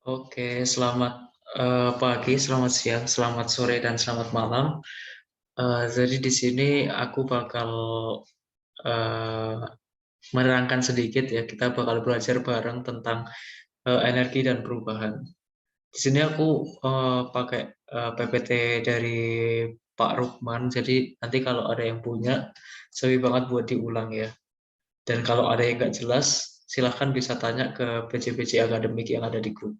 Oke, selamat pagi, selamat siang, selamat sore, dan selamat malam. Jadi di sini aku bakal eh, menerangkan sedikit ya. Kita bakal belajar bareng tentang energi dan perubahan. Di sini aku pakai PPT dari Pak Rukman. Jadi nanti kalau ada yang punya, sewi banget buat diulang ya. Dan kalau ada yang nggak jelas, silahkan bisa tanya ke PJ-PJ akademik yang ada di grup.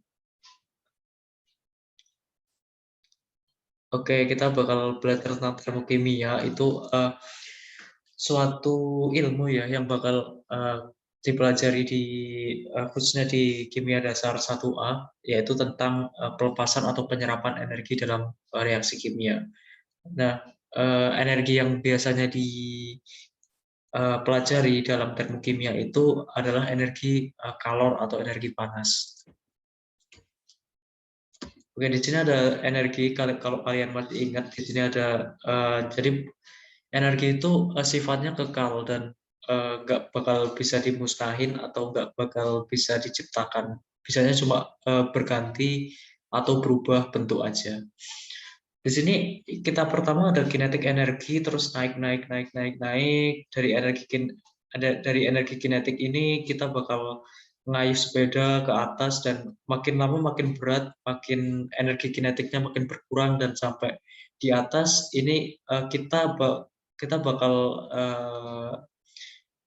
Oke, kita bakal belajar tentang termokimia. Itu suatu ilmu ya yang bakal dipelajari khususnya di kimia dasar 1A, yaitu tentang pelepasan atau penyerapan energi dalam reaksi kimia. Nah, energi yang biasanya dipelajari dalam termokimia itu adalah energi kalor atau energi panas. Oke, di sini ada energi. Kalau kalian masih ingat, di sini ada jadi energi itu sifatnya kekal dan nggak bakal bisa dimusnahin atau nggak bakal bisa diciptakan. Bisanya cuma berganti atau berubah bentuk aja. Di sini kita pertama ada kinetik energi, terus naik naik naik naik naik dari energi kinetik ini kita bakal mengayuh sepeda ke atas dan makin lama makin berat, makin energi kinetiknya makin berkurang dan sampai di atas ini kita bakal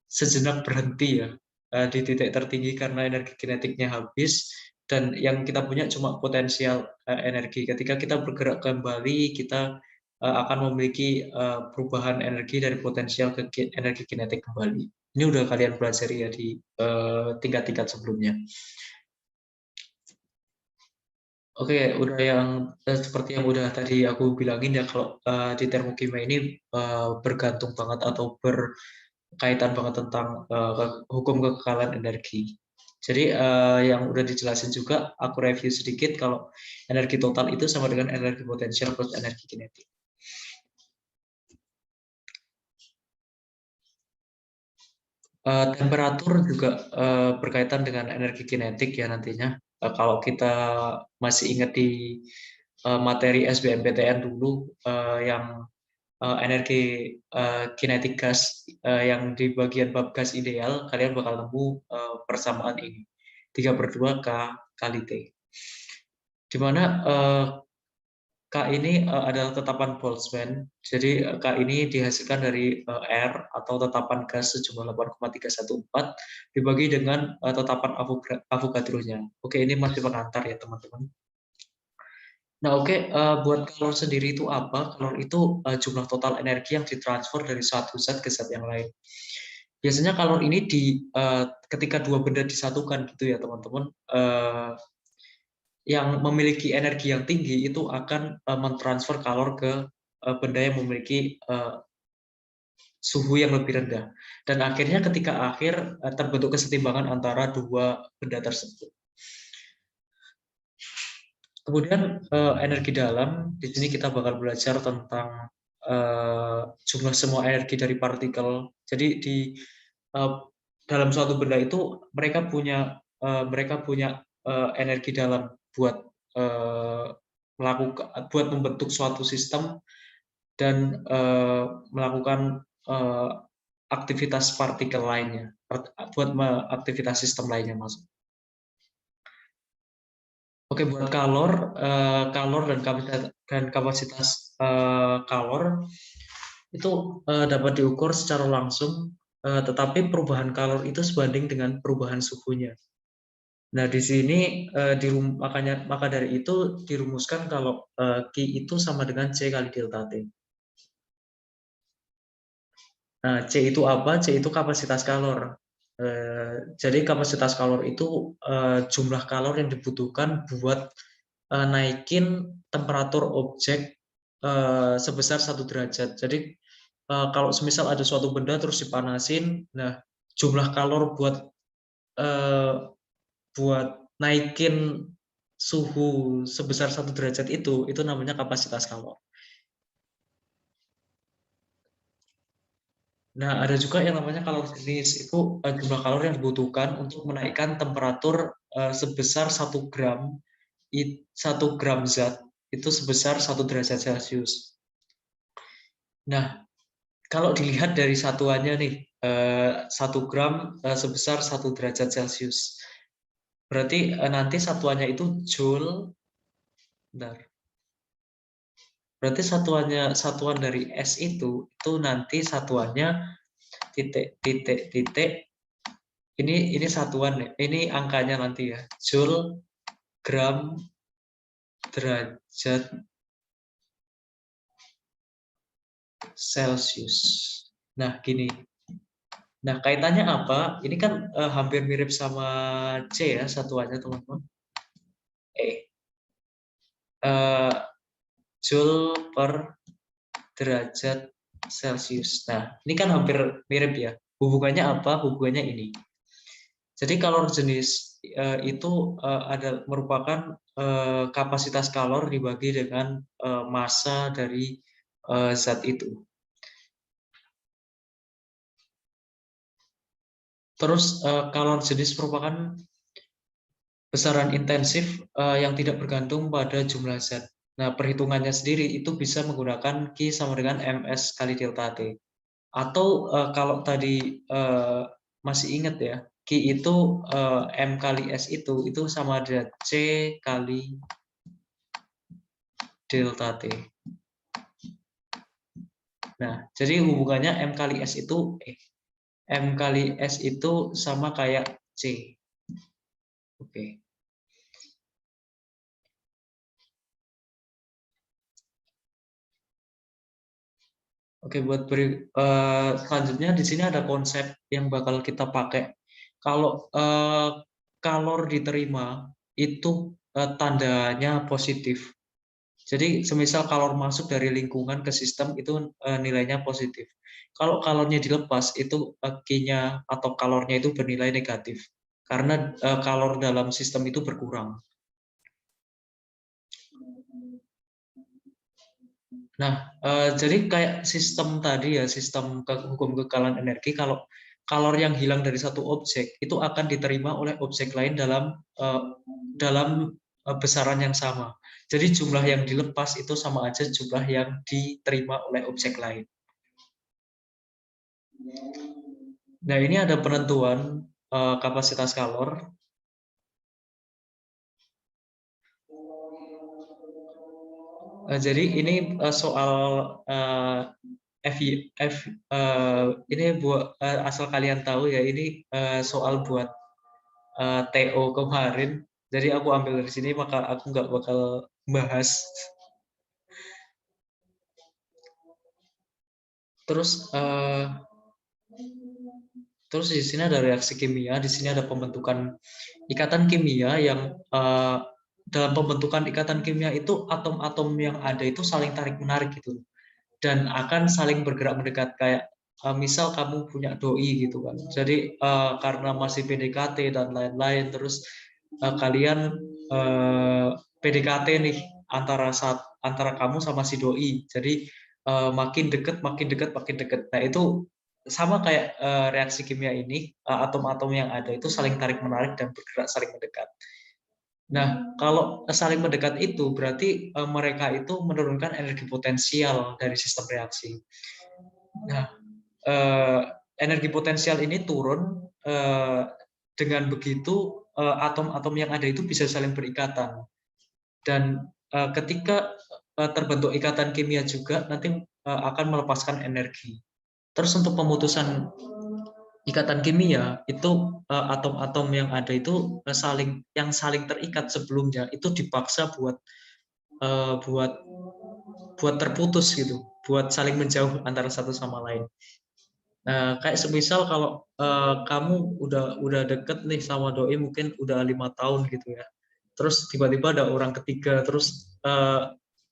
sejenak berhenti ya di titik tertinggi karena energi kinetiknya habis dan yang kita punya cuma potensial energi. Ketika kita bergerak kembali, kita akan memiliki perubahan energi dari potensial ke energi kinetik kembali. Ini udah kalian pelajari ya di tingkat-tingkat sebelumnya. Oke, udah yang seperti yang udah tadi aku bilangin ya kalau di termokimia ini bergantung banget atau berkaitan banget tentang hukum kekekalan energi. Jadi yang udah dijelasin juga, aku review sedikit kalau energi total itu sama dengan energi potensial plus energi kinetik. Temperatur juga berkaitan dengan energi kinetik ya nantinya. Kalau kita masih ingat di materi SBMPTN dulu yang energi kinetik gas yang di bagian bab gas ideal, kalian bakal nemu persamaan ini. 3/2 K kali T. Di mana K ini adalah tetapan Boltzmann. Jadi K ini dihasilkan dari R atau tetapan gas sejumlah 8,314 dibagi dengan tetapan Avogadro-nya. Oke, ini masih pengantar ya teman-teman. Nah, oke, buat kalor sendiri itu apa? Kalor itu jumlah total energi yang ditransfer dari satu zat ke zat yang lain. Biasanya kalor ini ketika dua benda disatukan gitu ya teman-teman, yang memiliki energi yang tinggi itu akan mentransfer kalor ke benda yang memiliki suhu yang lebih rendah. Dan akhirnya ketika terbentuk kesetimbangan antara dua benda tersebut. Kemudian energi dalam, di sini kita bakal belajar tentang jumlah semua energi dari partikel. Jadi dalam suatu benda itu mereka punya energi dalam buat buat membentuk suatu sistem dan melakukan aktivitas partikel lainnya, buat aktivitas sistem lainnya masuk. Oke, buat kalor dan kapasitas kalor itu dapat diukur secara langsung, tetapi perubahan kalor itu sebanding dengan perubahan suhunya. Nah, di sini maka dari itu dirumuskan kalau Q itu sama dengan C kali delta T. Nah, C itu apa? C itu kapasitas kalor. Jadi kapasitas kalor itu jumlah kalor yang dibutuhkan buat naikin temperatur objek sebesar 1 derajat. Jadi kalau semisal ada suatu benda terus dipanasin, nah jumlah kalor buat naikin suhu sebesar 1 derajat itu namanya kapasitas kalor. Nah, ada juga yang namanya kalor jenis, itu jumlah kalori yang dibutuhkan untuk menaikkan temperatur sebesar 1 gram, 1 gram zat itu sebesar 1 derajat Celcius. Nah, kalau dilihat dari satuannya nih, 1 gram sebesar 1 derajat Celcius. Berarti nanti satuannya itu joule. Bentar. Berarti satuan dari S itu nanti satuannya titik titik titik. Ini satuan ya. Ini angkanya nanti ya. Joule gram derajat Celcius. Nah, gini. Nah, kaitannya apa? Ini kan hampir mirip sama C ya satuannya, teman-teman. Uh, Joule per derajat Celcius. Nah, ini kan hampir mirip ya. Hubungannya apa? Hubungannya ini. Jadi kalor jenis itu ada merupakan kapasitas kalor dibagi dengan massa dari zat itu. Terus kalor jenis merupakan besaran intensif yang tidak bergantung pada jumlah zat. Nah, perhitungannya sendiri itu bisa menggunakan Q sama dengan MS kali delta T. Atau kalau tadi masih ingat ya, Q itu M kali S itu sama dengan C kali delta T. Nah, jadi hubungannya M kali S itu sama kayak C. Oke. Oke, buat selanjutnya di sini ada konsep yang bakal kita pakai. Kalau kalor diterima itu tandanya positif. Jadi semisal kalor masuk dari lingkungan ke sistem itu nilainya positif. Kalau kalornya dilepas itu Q-nya atau kalornya itu bernilai negatif. Karena kalor dalam sistem itu berkurang. Nah, jadi kayak sistem tadi ya, sistem hukum kekalahan energi, kalau kalor yang hilang dari satu objek itu akan diterima oleh objek lain dalam besaran yang sama. Jadi jumlah yang dilepas itu sama aja jumlah yang diterima oleh objek lain. Nah, ini ada penentuan kapasitas kalor. Jadi ini soal ini buat asal kalian tahu ya, ini soal buat TO kemarin. Jadi aku ambil dari sini, maka aku nggak bakal bahas. Terus terus di sini ada reaksi kimia, di sini ada pembentukan ikatan kimia yang dalam pembentukan ikatan kimia itu atom-atom yang ada itu saling tarik menarik gitu, dan akan saling bergerak mendekat. Kayak misal kamu punya doi gitu kan, jadi karena masih PDKT dan lain-lain, terus kalian PDKT nih antara kamu sama si doi, jadi makin deket makin deket makin deket. Nah, itu sama kayak reaksi kimia ini, atom-atom yang ada itu saling tarik menarik dan bergerak saling mendekat. Nah, kalau saling mendekat itu berarti mereka itu menurunkan energi potensial dari sistem reaksi. Nah, energi potensial ini turun, dengan begitu atom-atom yang ada itu bisa saling berikatan. Dan ketika terbentuk ikatan kimia juga nanti akan melepaskan energi. Terus untuk pemutusan ikatan kimia itu atom-atom yang ada itu saling terikat sebelumnya itu dipaksa buat terputus gitu, buat saling menjauh antara satu sama lain. Nah, kayak semisal kalau kamu udah deket nih sama doi, mungkin udah 5 tahun gitu ya. Terus tiba-tiba ada orang ketiga, terus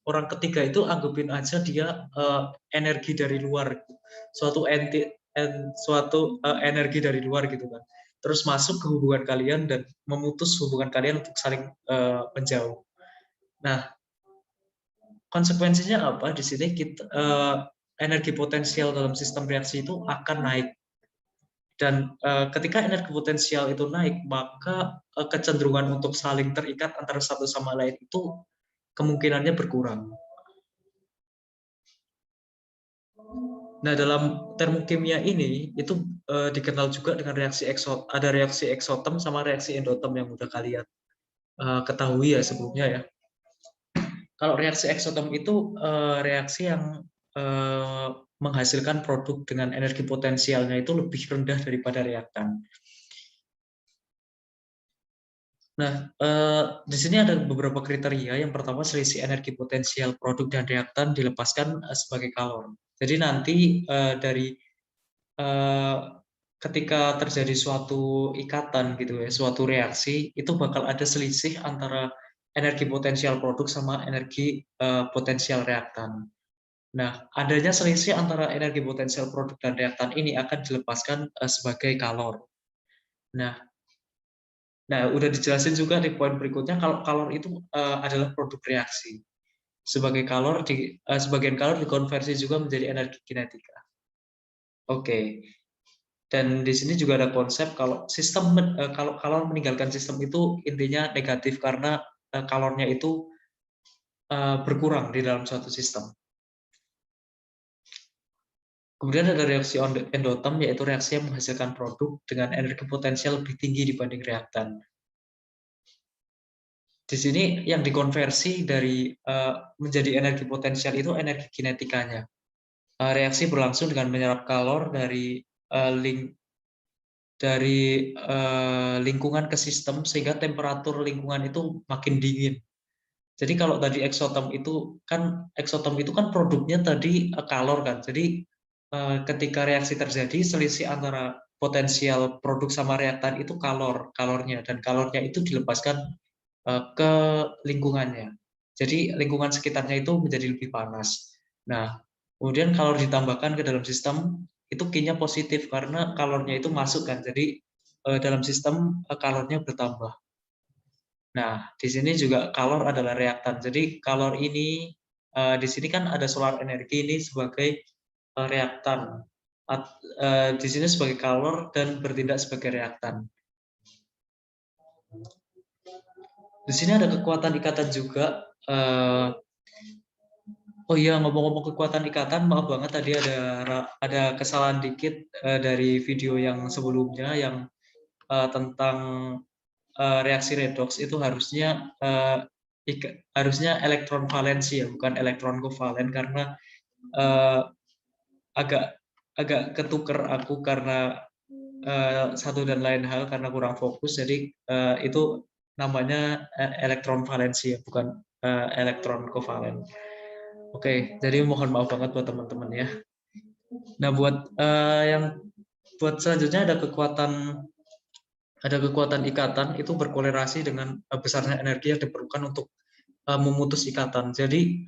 orang ketiga itu anggapin aja dia energi dari luar, suatu energi dari luar gitu kan. Terus masuk ke hubungan kalian dan memutus hubungan kalian untuk saling menjauh. Nah, konsekuensinya apa di sini? energi potensial dalam sistem reaksi itu akan naik. Dan ketika energi potensial itu naik, maka kecenderungan untuk saling terikat antara satu sama lain itu kemungkinannya berkurang. Nah, dalam termokimia ini itu dikenal juga dengan reaksi ada reaksi eksotem sama reaksi endotem yang udah kalian ketahui ya sebelumnya ya. Kalau reaksi eksotem itu reaksi yang menghasilkan produk dengan energi potensialnya itu lebih rendah daripada reaktan. Nah, di sini ada beberapa kriteria. Yang pertama, selisih energi potensial produk dan reaktan dilepaskan sebagai kalor. Jadi nanti dari ketika terjadi suatu ikatan gitu ya, suatu reaksi, itu bakal ada selisih antara energi potensial produk sama energi potensial reaktan. Nah, adanya selisih antara energi potensial produk dan reaktan ini akan dilepaskan sebagai kalor. Nah, udah dijelasin juga di poin berikutnya kalau kalor itu adalah produk reaksi. Sebagian kalor dikonversi juga menjadi energi kinetika. Oke. Dan di sini juga ada konsep kalau kalau kalor meninggalkan sistem itu intinya negatif karena kalornya itu berkurang di dalam suatu sistem. Kemudian ada reaksi endotem, yaitu reaksi yang menghasilkan produk dengan energi potensial lebih tinggi dibanding reaktan. Di sini yang dikonversi dari menjadi energi potensial itu energi kinetikanya. Reaksi berlangsung dengan menyerap kalor dari lingkungan ke sistem sehingga temperatur lingkungan itu makin dingin. Jadi kalau tadi eksotem itu kan produknya tadi kalor kan. Jadi ketika reaksi terjadi selisih antara potensial produk sama reaktan itu kalornya dan kalornya itu dilepaskan ke lingkungannya. Jadi lingkungan sekitarnya itu menjadi lebih panas. Nah, kemudian kalor ditambahkan ke dalam sistem itu Q-nya positif karena kalornya itu masuk kan. Jadi dalam sistem kalornya bertambah. Nah, di sini juga kalor adalah reaktan. Jadi kalor ini di sini kan ada solar energi ini sebagai reaktan. Di sini sebagai kalor dan bertindak sebagai reaktan. Di sini ada kekuatan ikatan juga. Oh iya, ngomong-ngomong kekuatan ikatan, maaf banget tadi ada kesalahan dikit dari video yang sebelumnya yang tentang reaksi redoks itu harusnya elektron valensi ya, bukan elektron kovalen karena agak ketuker aku karena satu dan lain hal karena kurang fokus. Jadi itu namanya elektron valensi ya, bukan elektron kovalen. Oke, jadi mohon maaf banget buat teman-teman ya. Nah, buat selanjutnya ada kekuatan ikatan itu berkolerasi dengan besarnya energi yang diperlukan untuk memutus ikatan. Jadi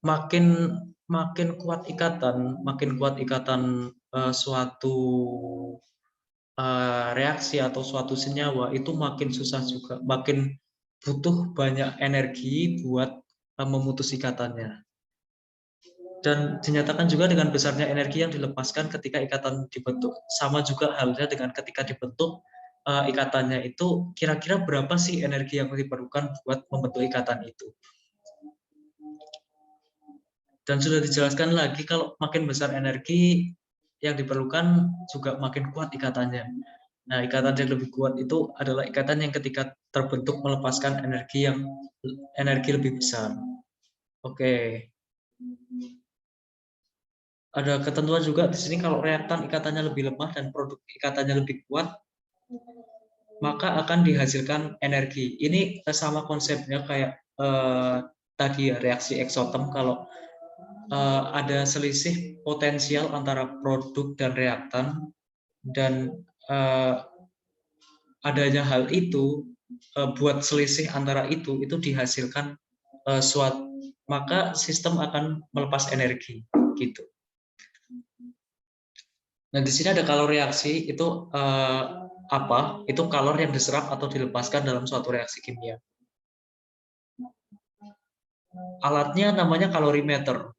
makin kuat ikatan suatu reaksi atau suatu senyawa itu makin susah juga, makin butuh banyak energi buat memutus ikatannya. Dan dinyatakan juga dengan besarnya energi yang dilepaskan ketika ikatan dibentuk. Sama juga halnya dengan ketika dibentuk ikatannya itu, kira-kira berapa sih energi yang diperlukan buat membentuk ikatan itu. Dan sudah dijelaskan lagi kalau makin besar energi yang diperlukan juga makin kuat ikatannya. Nah, ikatan yang lebih kuat itu adalah ikatan yang ketika terbentuk melepaskan energi lebih besar. Oke. Ada ketentuan juga di sini kalau reaktan ikatannya lebih lemah dan produk ikatannya lebih kuat, maka akan dihasilkan energi. Ini sama konsepnya kayak tadi ya, reaksi eksotem. Kalau ada selisih potensial antara produk dan reaktan dan adanya hal itu buat selisih antara itu dihasilkan maka sistem akan melepas energi gitu. Nah, di sini ada kalor reaksi itu apa? Itu kalor yang diserap atau dilepaskan dalam suatu reaksi kimia. Alatnya namanya kalorimeter.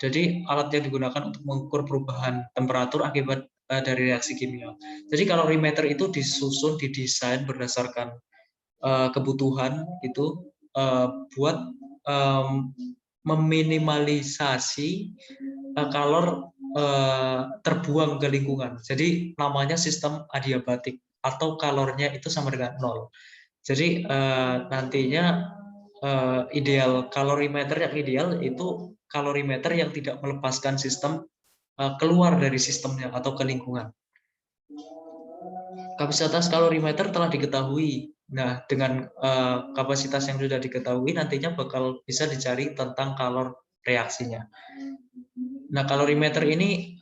Jadi alat yang digunakan untuk mengukur perubahan temperatur akibat dari reaksi kimia. Jadi kalorimeter itu disusun, didesain berdasarkan kebutuhan itu buat meminimalisasi kalor terbuang ke lingkungan. Jadi namanya sistem adiabatik atau kalornya itu sama dengan nol. Jadi nantinya ideal kalorimeter yang ideal itu kalorimeter yang tidak melepaskan sistem keluar dari sistemnya atau ke lingkungan. Kapasitas kalorimeter telah diketahui. Nah, dengan kapasitas yang sudah diketahui, nantinya bakal bisa dicari tentang kalor reaksinya. Nah, kalorimeter ini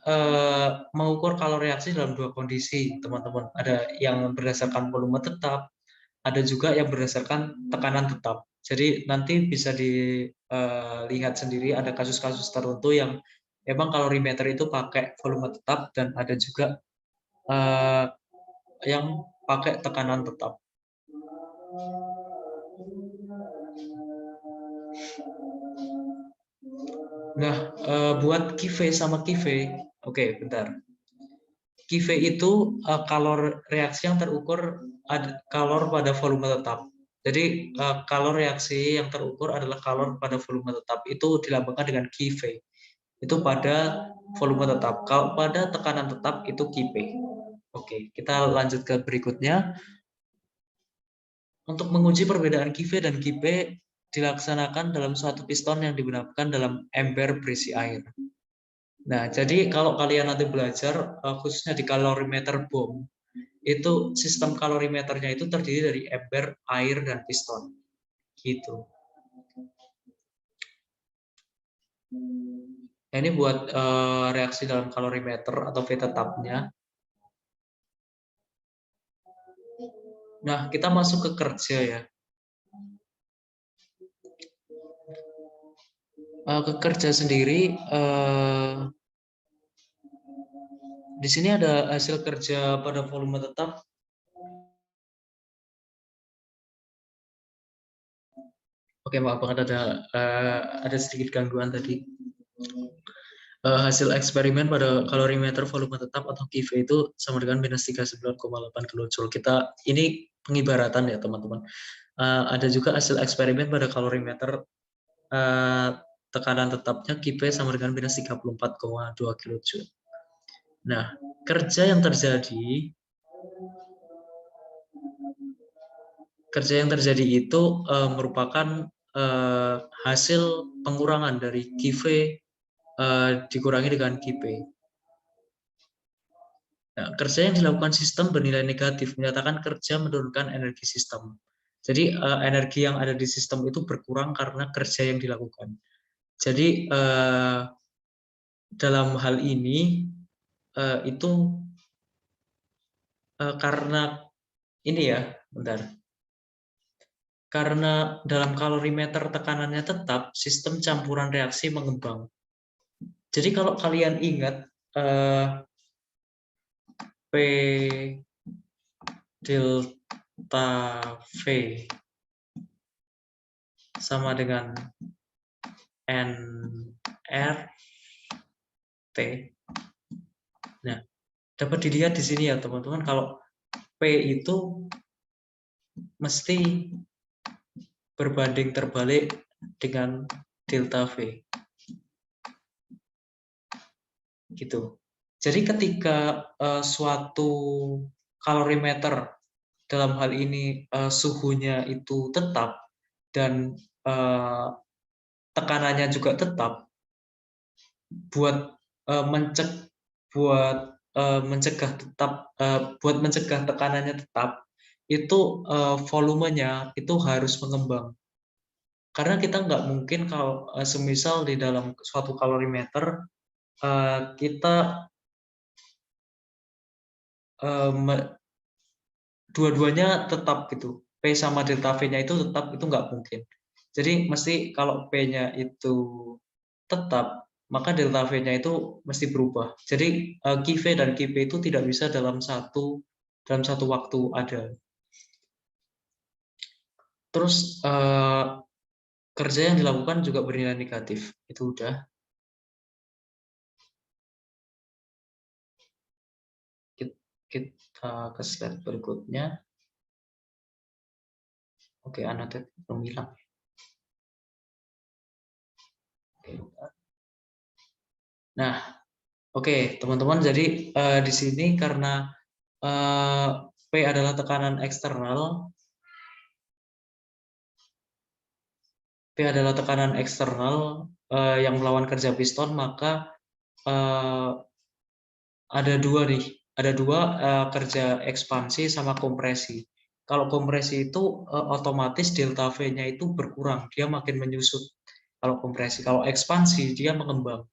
mengukur kalor reaksi dalam dua kondisi, teman-teman. Ada yang berdasarkan volume tetap, ada juga yang berdasarkan tekanan tetap. Jadi nanti bisa dilihat sendiri ada kasus-kasus tertentu yang memang kalorimeter itu pakai volume tetap dan ada juga yang pakai tekanan tetap. Nah, buat Kive sama Kive, oke, bentar. Kive itu kalor reaksi yang terukur kalor pada volume tetap. Jadi kalor reaksi yang terukur adalah kalor pada volume tetap. Itu dilambangkan dengan Kive. Itu pada volume tetap. Kalau pada tekanan tetap itu Kive. Oke, kita lanjut ke berikutnya. Untuk menguji perbedaan Kive dan Kipe dilaksanakan dalam suatu piston yang digunakan dalam ember berisi air. Nah, jadi kalau kalian nanti belajar, khususnya di kalorimeter bom, itu sistem kalorimeternya itu terdiri dari ember, air, dan piston. Gitu. Nah, ini buat reaksi dalam kalorimeter atau V tetapnya. Nah, kita masuk ke kerja ya. Ke kerja sendiri, di sini ada hasil kerja pada volume tetap. Oke, maaf banget ada sedikit gangguan tadi. Hasil eksperimen pada kalorimeter volume tetap atau KIV itu sama dengan minus 39,8 kilojoule. Kita ini pengibaratan ya teman-teman. Ada juga hasil eksperimen pada kalorimeter tekanan tetapnya KIV sama dengan minus 34,2 kilojoule. Nah, kerja yang terjadi itu merupakan hasil pengurangan dari KIV dikurangi dengan KIP. Nah, kerja yang dilakukan sistem bernilai negatif menyatakan kerja menurunkan energi sistem. Jadi energi yang ada di sistem itu berkurang karena kerja yang dilakukan. Jadi dalam hal ini itu karena ini ya, bentar. Karena dalam kalorimeter tekanannya tetap, sistem campuran reaksi mengembang. Jadi kalau kalian ingat P delta V sama dengan NRT. Nah, dapat dilihat di sini ya teman-teman, kalau P itu mesti berbanding terbalik dengan delta V. Gitu. Jadi ketika suatu kalorimeter dalam hal ini suhunya itu tetap dan tekanannya juga tetap, buat mencegah tekanannya tetap, itu volumenya itu harus mengembang. Karena kita nggak mungkin kalau semisal di dalam suatu kalorimeter kita dua-duanya tetap gitu, P sama delta V-nya itu tetap, itu nggak mungkin. Jadi mesti kalau P-nya itu tetap, maka delta V-nya itu mesti berubah. Jadi QV dan QP itu tidak bisa dalam satu waktu ada. Terus kerja yang dilakukan juga bernilai negatif. Itu udah. Kita ke slide berikutnya. Oke, annotate belum hilang. Nah, oke, teman-teman. Jadi di sini karena P adalah tekanan eksternal, yang melawan kerja piston, maka ada dua kerja ekspansi sama kompresi. Kalau kompresi itu otomatis delta V-nya itu berkurang, dia makin menyusut. Kalau kompresi, kalau ekspansi dia mengembang.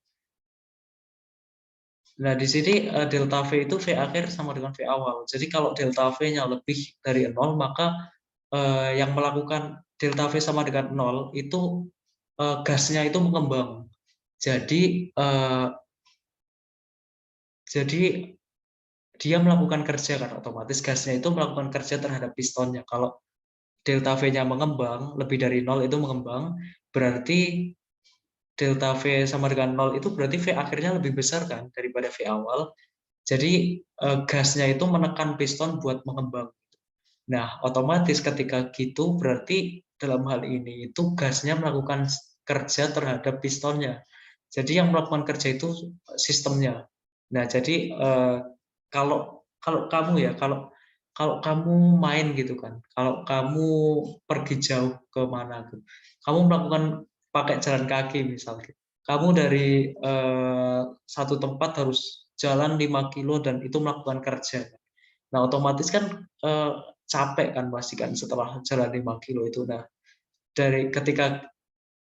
Nah, di sini delta V itu V akhir sama dengan V awal. Jadi kalau delta V-nya lebih dari 0, maka yang melakukan delta V sama dengan 0 itu gasnya itu mengembang. Jadi dia melakukan kerja kan, otomatis gasnya itu melakukan kerja terhadap pistonnya. Kalau delta V-nya mengembang, lebih dari 0 itu mengembang, berarti delta V sama dengan 0 itu berarti V akhirnya lebih besar kan daripada V awal. Jadi gasnya itu menekan piston buat mengembang. Nah, otomatis ketika gitu berarti dalam hal ini itu gasnya melakukan kerja terhadap pistonnya. Jadi yang melakukan kerja itu sistemnya. Nah, jadi kalau kamu ya, kalau kamu main gitu kan, kalau kamu pergi jauh ke mana gitu, kamu melakukan pakai jalan kaki misalnya, kamu dari satu tempat harus jalan 5 kilo dan itu melakukan kerja. Nah, otomatis kan capek kan pasti kan setelah jalan 5 kilo itu. Nah, dari ketika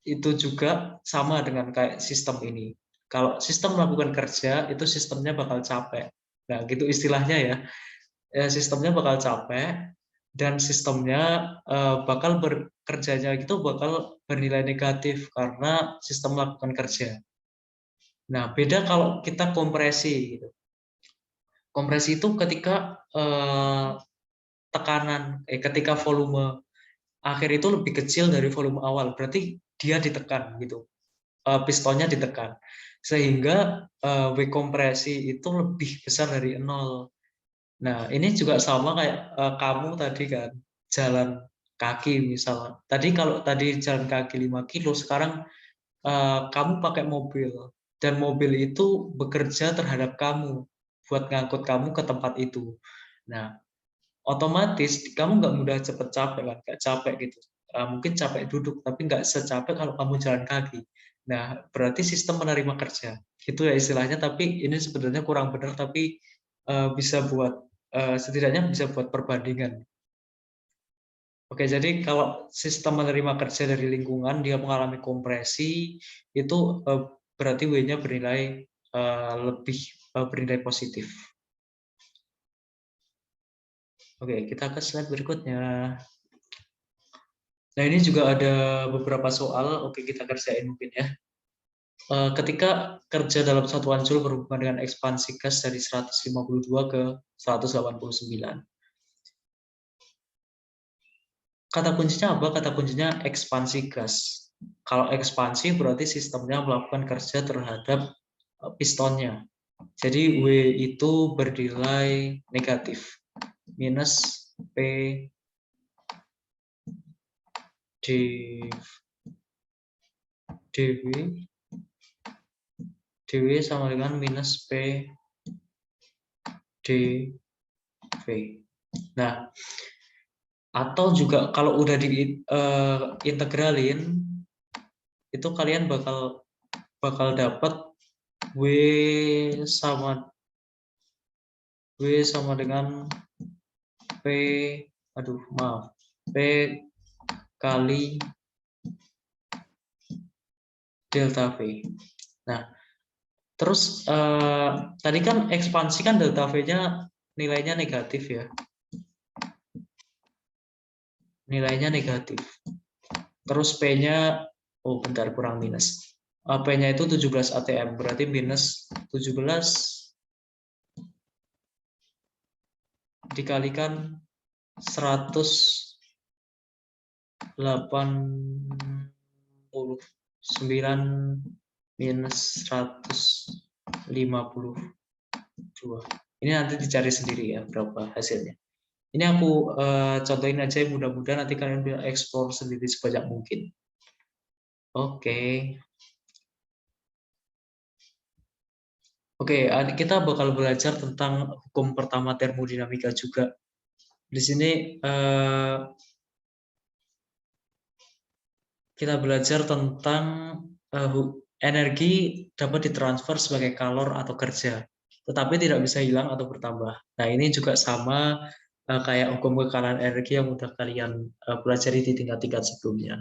itu juga sama dengan kayak sistem ini. Kalau sistem melakukan kerja, itu sistemnya bakal capek. Nah, gitu istilahnya ya. Sistemnya bakal capek dan sistemnya bakal bekerjanya itu bakal bernilai negatif karena sistem melakukan kerja. Nah, beda kalau kita kompresi gitu. Kompresi itu ketika ketika volume akhir itu lebih kecil dari volume awal, berarti dia ditekan gitu, pistonnya ditekan, sehingga W kompresi itu lebih besar dari 0. Nah, ini juga sama kayak kamu tadi kan, jalan kaki misalnya. Kalau tadi jalan kaki 5 kilo, sekarang kamu pakai mobil, dan mobil itu bekerja terhadap kamu, buat ngangkut kamu ke tempat itu. Nah, otomatis kamu nggak mudah cepet capek kan, nggak capek gitu. Mungkin capek duduk, tapi nggak secapek kalau kamu jalan kaki. Nah, berarti sistem menerima kerja. Itu ya istilahnya, tapi ini sebenarnya kurang benar, tapi bisa buat setidaknya bisa buat perbandingan. Oke, jadi kalau sistem menerima kerja dari lingkungan, dia mengalami kompresi, itu berarti W-nya bernilai lebih bernilai positif. Oke, kita ke slide berikutnya. Nah, ini juga ada beberapa soal, oke kita kerjain mungkin ya. Ketika kerja dalam satuan Joule berhubungan dengan ekspansi gas dari 152 ke 189. Kata kuncinya apa? Kata kuncinya ekspansi gas. Kalau ekspansi berarti sistemnya melakukan kerja terhadap pistonnya. Jadi W itu bernilai negatif. Minus P dW sama dengan minus P dV. Nah, atau juga kalau udah diintegralin, itu kalian bakal dapat W sama dengan P, P kali delta V. Nah, terus tadi kan ekspansi kan delta V-nya nilainya negatif ya. Nilainya negatif. Terus P-nya, oh bentar kurang minus. P-nya itu 17 ATM, berarti minus 17 dikalikan 189 minus 152. Ini nanti dicari sendiri ya berapa hasilnya. Ini aku contohin aja, mudah-mudahan nanti kalian bisa explore sendiri sebanyak mungkin. Oke. Oke, kita bakal belajar tentang hukum pertama termodinamika juga. Di sini kita belajar tentang energi dapat ditransfer sebagai kalor atau kerja, tetapi tidak bisa hilang atau bertambah. Nah, ini juga sama kayak hukum kekalan energi yang udah kalian pelajari di tingkat-tingkat sebelumnya.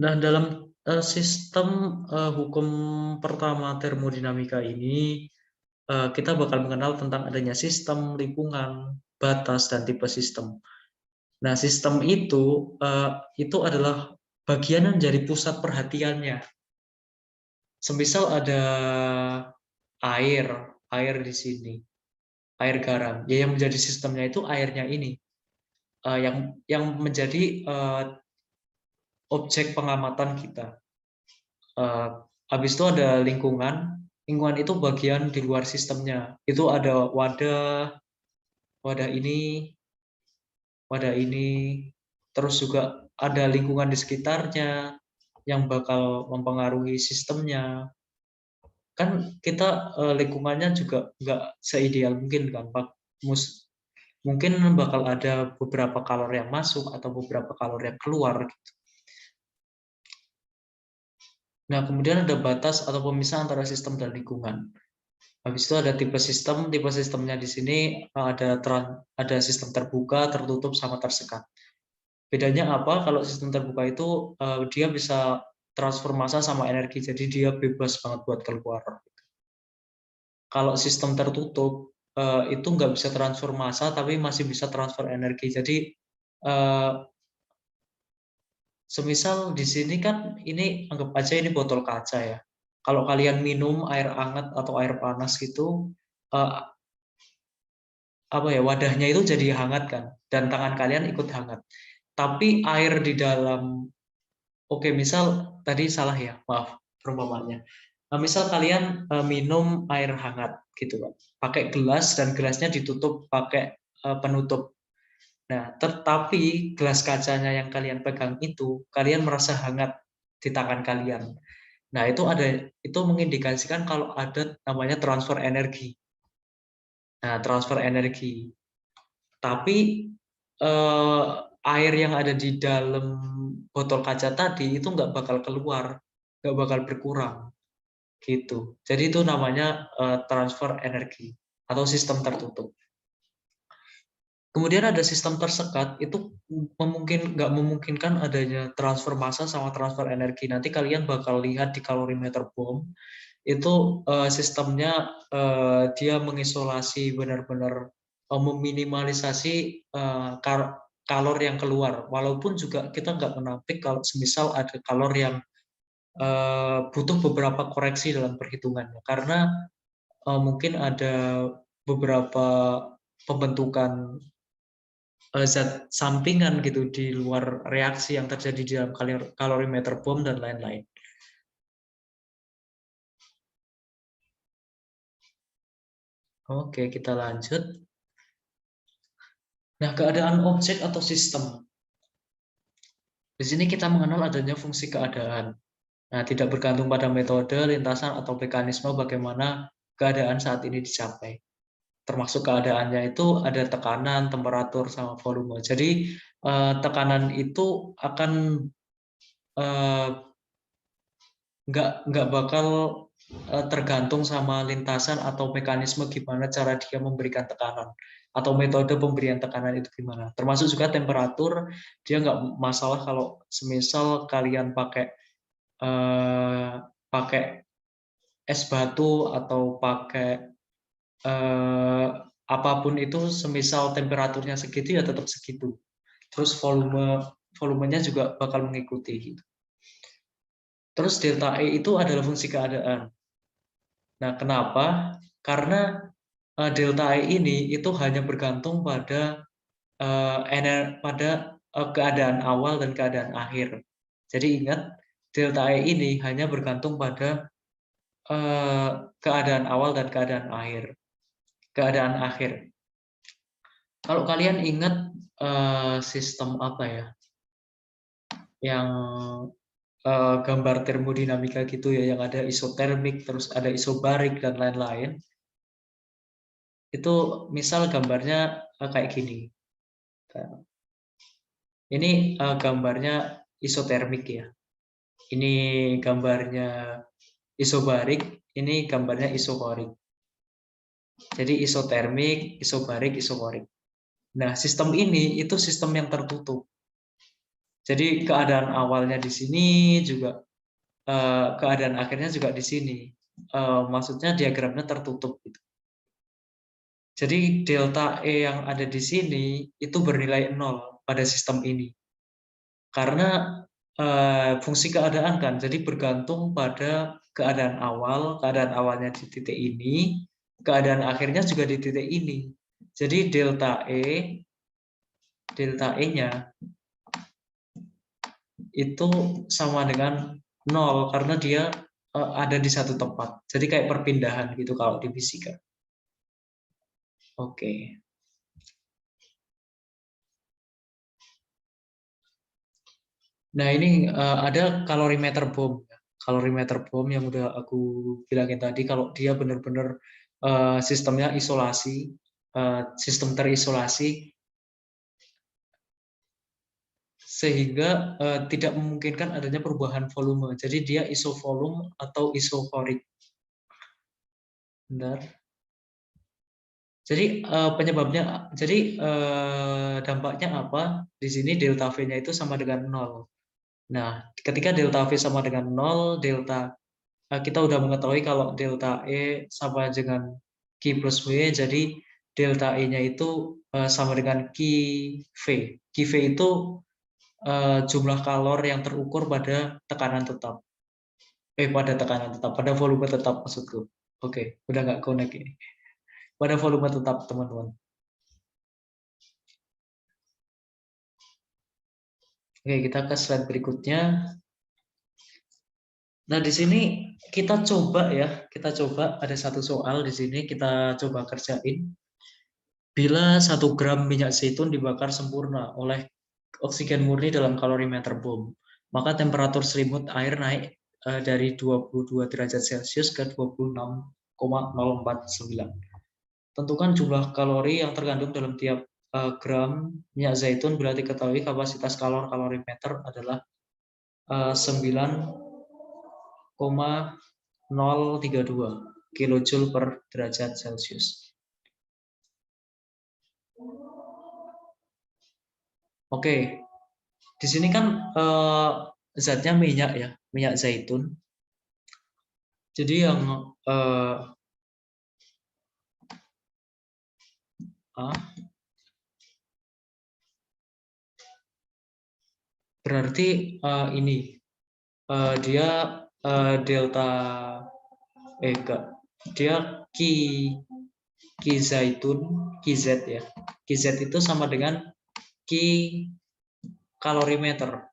Nah, dalam sistem hukum pertama termodinamika ini, kita bakal mengenal tentang adanya sistem, lingkungan, batas, dan tipe sistem. Nah, sistem itu adalah bagian yang jadi pusat perhatiannya. Semisal ada air di sini, air garam. Ya, yang menjadi sistemnya itu airnya ini, yang menjadi objek pengamatan kita. Habis itu ada lingkungan. Lingkungan itu bagian di luar sistemnya. Itu ada wadah ini, terus juga ada lingkungan di sekitarnya yang bakal mempengaruhi sistemnya. Kan kita lingkungannya juga nggak seideal mungkin kan, Pak. Mungkin bakal ada beberapa kalor yang masuk atau beberapa kalor yang keluar. Nah, kemudian ada batas atau pemisah antara sistem dan lingkungan. Habis itu ada tipe sistem. Tipe sistemnya di sini ada sistem terbuka, tertutup, sama tersekat. Bedanya apa? Kalau sistem terbuka itu dia bisa transfer massa sama energi, jadi dia bebas banget buat keluar. Kalau sistem tertutup itu nggak bisa transfer massa, tapi masih bisa transfer energi. Jadi semisal di sini kan ini anggap aja ini botol kaca ya. Kalau kalian minum air hangat atau air panas gitu, wadahnya itu jadi hangat kan, dan tangan kalian ikut hangat. Tapi air di dalam, misal tadi salah ya, maaf perumpamannya. Nah, misal kalian minum air hangat gitu kan, pakai gelas dan gelasnya ditutup pakai penutup. Nah, tetapi gelas kacanya yang kalian pegang itu, kalian merasa hangat di tangan kalian. Nah, itu mengindikasikan kalau ada namanya transfer energi. Nah, transfer energi. Tapi air yang ada di dalam botol kaca tadi itu nggak bakal keluar, nggak bakal berkurang, gitu. Jadi itu namanya transfer energi atau sistem tertutup. Kemudian ada sistem tersekat, itu nggak memungkinkan adanya transfer massa sama transfer energi. Nanti kalian bakal lihat di calorimeter bomb, itu sistemnya dia mengisolasi benar-benar, meminimalisasi kalor yang keluar. Walaupun juga kita nggak menampik kalau semisal ada kalor yang butuh beberapa koreksi dalam perhitungannya. Karena mungkin ada beberapa pembentukan zat sampingan gitu di luar reaksi yang terjadi di dalam kalorimeter bomb dan lain-lain. Oke, kita lanjut. Nah, keadaan objek atau sistem. Di sini kita mengenal adanya fungsi keadaan. Nah, tidak bergantung pada metode, lintasan, atau mekanisme bagaimana keadaan saat ini dicapai. Termasuk keadaannya itu ada tekanan, temperatur, sama volume. Jadi tekanan itu akan nggak bakal tergantung sama lintasan atau mekanisme gimana cara dia memberikan tekanan atau metode pemberian tekanan itu gimana. Termasuk juga temperatur, dia nggak masalah kalau semisal kalian pakai es batu atau pakai apapun itu, semisal temperaturnya segitu ya tetap segitu. Terus volumenya juga bakal mengikuti gitu. Terus delta E itu adalah fungsi keadaan. Nah, kenapa? Karena delta E ini itu hanya bergantung pada keadaan awal dan keadaan akhir. Jadi ingat, delta E ini hanya bergantung pada keadaan awal dan keadaan akhir. Keadaan akhir. Kalau kalian ingat sistem apa ya? Yang gambar termodinamika gitu ya, yang ada isotermik, terus ada isobarik dan lain-lain. Itu misal gambarnya kayak gini. Ini gambarnya isotermik ya. Ini gambarnya isobarik, ini gambarnya isokorik. Jadi isotermik, isobarik, isokorik. Nah, sistem ini itu sistem yang tertutup. Jadi keadaan awalnya di sini juga, keadaan akhirnya juga di sini. Maksudnya diagramnya tertutup. Gitu. Jadi delta E yang ada di sini itu bernilai 0 pada sistem ini. Karena fungsi keadaan kan, jadi bergantung pada keadaan awal, keadaan awalnya di titik ini, keadaan akhirnya juga di titik ini. Jadi delta E-nya itu sama dengan 0 karena dia ada di satu tempat. Jadi kayak perpindahan gitu kalau di fisika. Oke. Nah, ini ada kalorimeter bom. Kalorimeter bom yang udah aku bilangin tadi, kalau dia benar-benar sistemnya isolasi, sistem terisolasi, sehingga tidak memungkinkan adanya perubahan volume. Jadi dia isovolume atau isokorik. Bentar. Jadi penyebabnya, jadi dampaknya apa? Di sini delta V-nya itu sama dengan 0. Nah, ketika delta V sama dengan 0, kita udah mengetahui kalau delta E sama dengan Q plus W, jadi delta E-nya itu sama dengan QV. QV itu jumlah kalor yang terukur pada tekanan tetap. Pada volume tetap maksudku. Oke, udah nggak connect ini. Pada volume tetap, teman-teman. Oke, kita ke slide berikutnya. Nah, di sini kita coba ada satu soal di sini, kita coba kerjain. Bila 1 gram minyak zaitun dibakar sempurna oleh oksigen murni dalam kalorimeter bom, maka temperatur selimut air naik dari 22 derajat Celcius ke 26,049. Tentukan jumlah kalori yang terkandung dalam tiap gram minyak zaitun bila diketahui kapasitas kalorimeter adalah 9,032 kilojoule per derajat Celcius. Oke, di sini kan zatnya minyak ya, minyak zaitun. Jadi yang berarti ini dia delta dia Ki zaitun, Kz ya. Kz itu sama dengan Ki kalorimeter.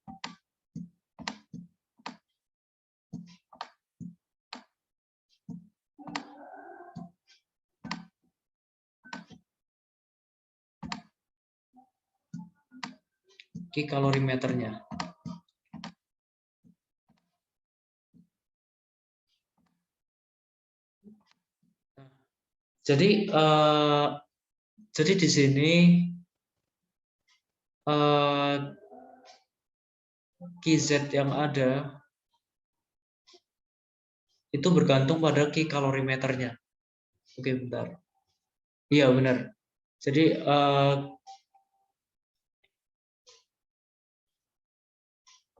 Ki kalorimeternya. Jadi di sini Kz yang ada itu bergantung pada Ki kalorimeternya. Oke, bentar. Iya, benar. Jadi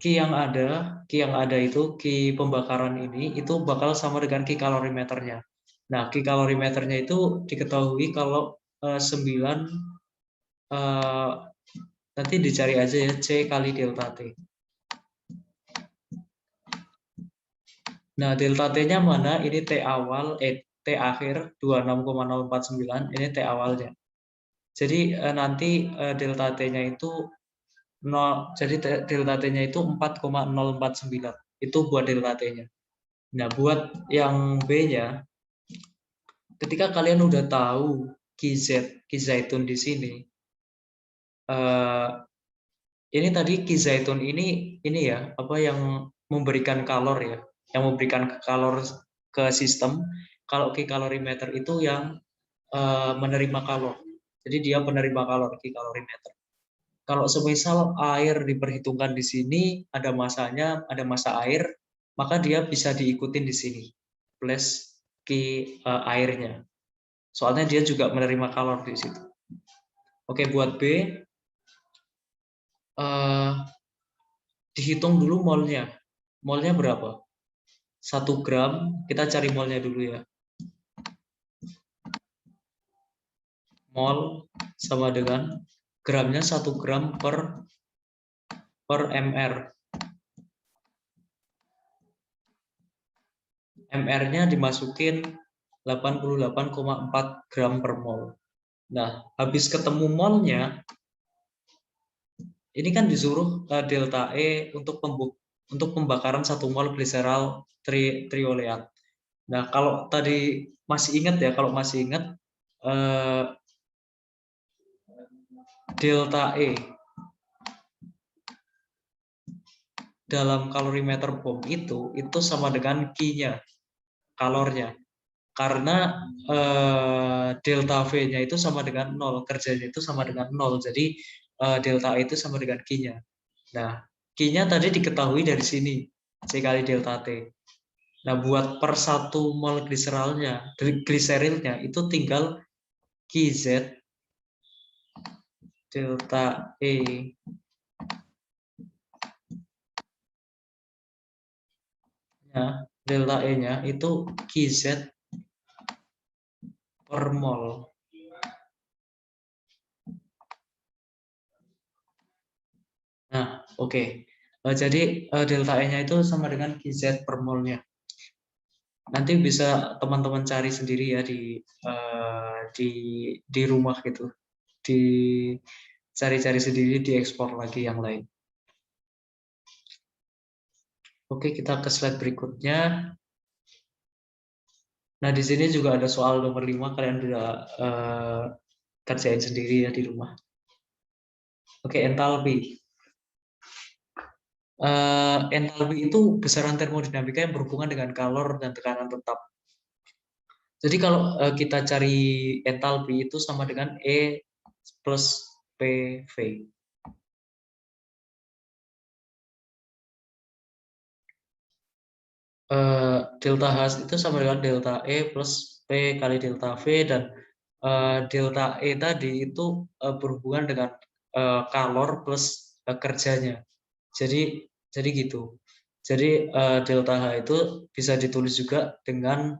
Ki yang ada itu Ki pembakaran ini itu bakal sama dengan Ki kalorimeternya. Nah, Ki kalorimeternya itu diketahui kalau 9 nanti dicari aja ya, C kali delta T. Nah, delta T-nya mana? Ini T awal, T akhir 26,049, ini T awalnya. Jadi nanti delta T-nya itu 0, jadi delta T-nya itu 4,049. Itu buat delta T-nya. Nah, buat yang B-nya, ketika kalian udah tahu Kizaitun di sini, eh, ini tadi Kizaitun ini ya, apa yang memberikan kalor ya, yang memberikan kalor ke sistem. Kalau kalorimeter itu yang menerima kalor. Jadi dia penerima kalor kalorimeter. Kalau semisal air diperhitungkan di sini, ada masanya, ada masa air, maka dia bisa diikutin di sini, plus airnya. Soalnya dia juga menerima kalor di situ. Oke, buat B, eh, dihitung dulu molnya. Molnya berapa? 1 gram, kita cari molnya dulu ya. Mol sama dengan gramnya 1 gram per mr. MR-nya dimasukin 88,4 gram per mol. Nah, habis ketemu molnya, ini kan disuruh delta E untuk pembakaran 1 mol gliserol trioleat. Nah, kalau tadi masih ingat ya, kalau masih ingat eh, delta E dalam kalorimeter bom itu sama dengan Q-nya, kalornya. Karena delta V-nya itu sama dengan 0, kerjanya itu sama dengan 0. Jadi delta E itu sama dengan Q-nya. Nah, Q-nya tadi diketahui dari sini, C kali delta T. Nah, buat per 1 mol gliserilnya itu tinggal QZ delta E nya, delta E-nya itu QZ per mol. Nah, oke. Jadi delta E-nya itu sama dengan QZ per molnya. Nanti bisa teman-teman cari sendiri ya di rumah gitu, di cari-cari sendiri, diekspor lagi yang lain. Oke, kita ke slide berikutnya. Nah, di sini juga ada soal nomor 5, kalian bisa kerjain sendiri ya di rumah. Oke, entalpi. Entalpi itu besaran termodinamika yang berhubungan dengan kalor dan tekanan tetap. Jadi kalau kita cari entalpi itu sama dengan E plus PV. Delta H itu sama dengan delta E plus P kali delta V, dan delta E tadi itu berhubungan dengan kalor plus kerjanya. Jadi gitu. Jadi delta H itu bisa ditulis juga dengan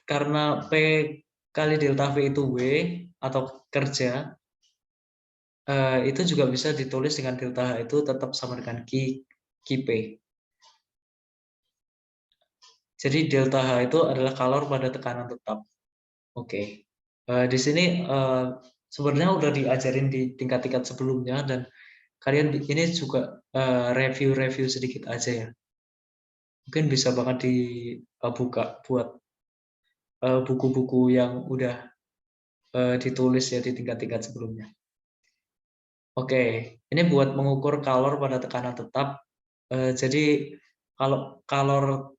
karena P kali delta V itu W atau kerja, itu juga bisa ditulis dengan delta H itu tetap sama dengan P. Jadi delta H itu adalah kalor pada tekanan tetap. Oke. Di sini sebenarnya udah diajarin di tingkat-tingkat sebelumnya, dan kalian ini juga review-review sedikit aja ya. Mungkin bisa banget dibuka buat buku-buku yang udah ditulis ya di tingkat-tingkat sebelumnya. Oke, ini buat mengukur kalor pada tekanan tetap. Jadi kalau kalor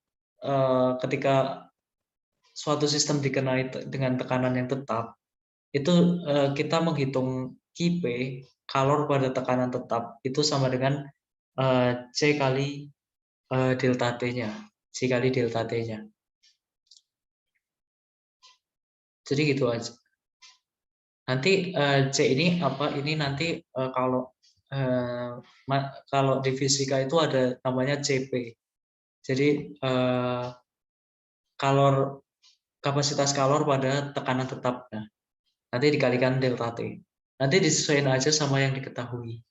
ketika suatu sistem dikenai dengan tekanan yang tetap, itu kita menghitung Qp, kalor pada tekanan tetap, itu sama dengan C kali delta T-nya. C kali delta T-nya. Jadi gitu aja. Nanti C ini apa? Ini nanti uh, kalau di fisika itu ada namanya CP. Jadi kalor kapasitas kalor pada tekanan tetap. Nah, nanti dikalikan delta T. Nanti disesuaikan aja sama yang diketahui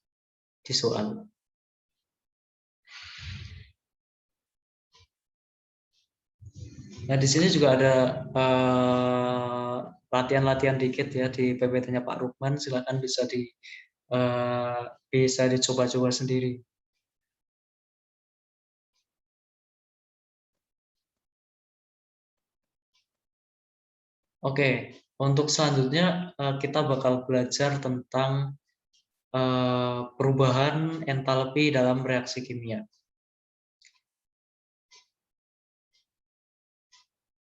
di soal. Nah, di sini juga ada latihan-latihan dikit ya di PPT-nya Pak Rukman. Silakan bisa dicoba-coba sendiri. Oke, untuk selanjutnya kita bakal belajar tentang perubahan entalpi dalam reaksi kimia.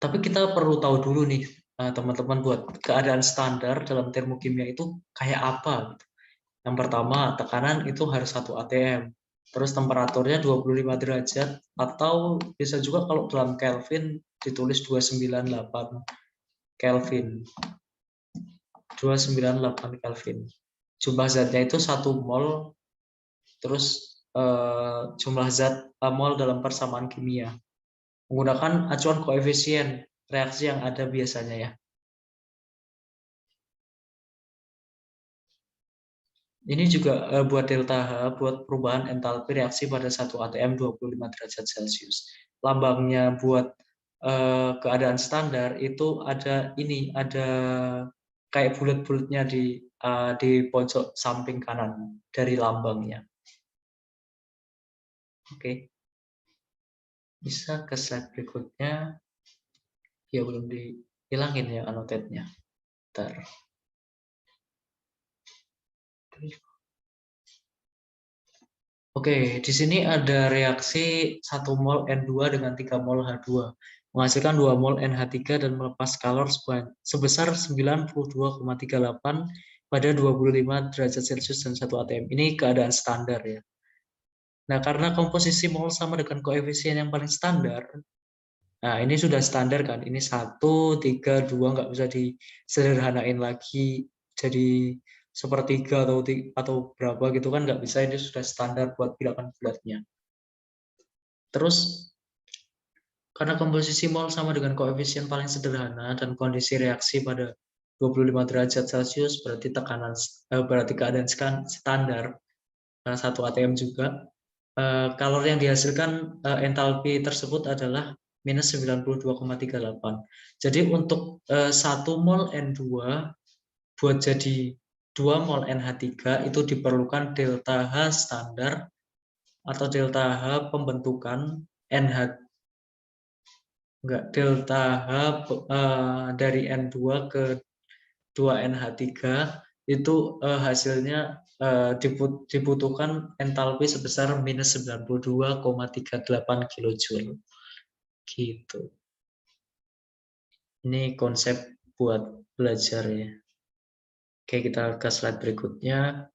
Tapi kita perlu tahu dulu nih, teman-teman, buat keadaan standar dalam termokimia itu kayak apa gitu. Yang pertama, tekanan itu harus 1 atm. Terus temperaturnya 25 derajat, atau bisa juga kalau dalam Kelvin ditulis 298 Kelvin. 298 Kelvin. Jumlah zatnya itu 1 mol, terus jumlah zat mol dalam persamaan kimia. Menggunakan acuan koefisien reaksi yang ada biasanya ya. Ini juga buat delta H, buat perubahan entalpi reaksi pada 1 atm 25 derajat Celcius. Lambangnya buat keadaan standar itu ada ini, ada kayak bulat-bulatnya di pojok samping kanan dari lambangnya. Oke, bisa ke slide berikutnya. Ya belum dihilangin ya annotate-nya. Bentar. Oke, di sini ada reaksi 1 mol N2 dengan 3 mol H2, menghasilkan 2 mol NH3 dan melepas kalor sebesar 92,38 pada 25 derajat Celcius dan 1 atm. Ini keadaan standar ya. Nah, karena komposisi mol sama dengan koefisien yang paling standar, nah ini sudah standar kan, ini 1, 3, 2, nggak bisa disederhanain lagi jadi sepertiga atau berapa gitu kan, nggak bisa, ini sudah standar buat bilangan bulatnya. Terus karena komposisi mol sama dengan koefisien paling sederhana dan kondisi reaksi pada 25 derajat Celcius, berarti keadaan standar 1 atm juga. Kalor yang dihasilkan entalpi tersebut adalah minus 92,38. Jadi untuk 1 mol N2 buat jadi 2 mol NH3 itu diperlukan delta H standar atau delta H pembentukan NH, enggak, delta H dari N2 ke 2NH3 itu hasilnya dibutuhkan entalpi sebesar minus 92,38 kilojoule. Gitu. Ini konsep buat belajar ya. Oke, kita ke slide berikutnya.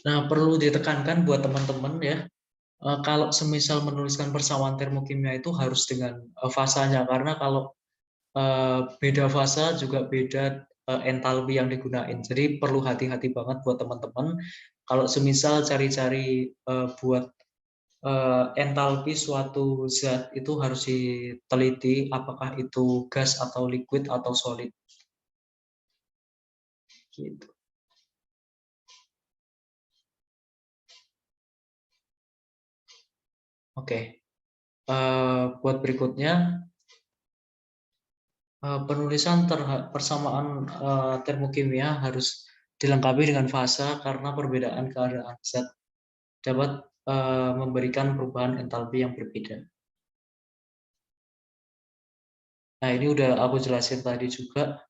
Nah, perlu ditekankan buat teman-teman ya, kalau semisal menuliskan persamaan termokimia itu harus dengan fasanya, karena kalau beda fasa juga beda entalpi yang digunain. Jadi perlu hati-hati banget buat teman-teman kalau semisal cari-cari buat entalpi suatu zat itu harus diteliti apakah itu gas atau liquid atau solid. Gitu. Oke, buat berikutnya penulisan persamaan termokimia harus dilengkapi dengan fasa karena perbedaan keadaan zat dapat memberikan perubahan entalpi yang berbeda. Nah, ini udah aku jelasin tadi juga.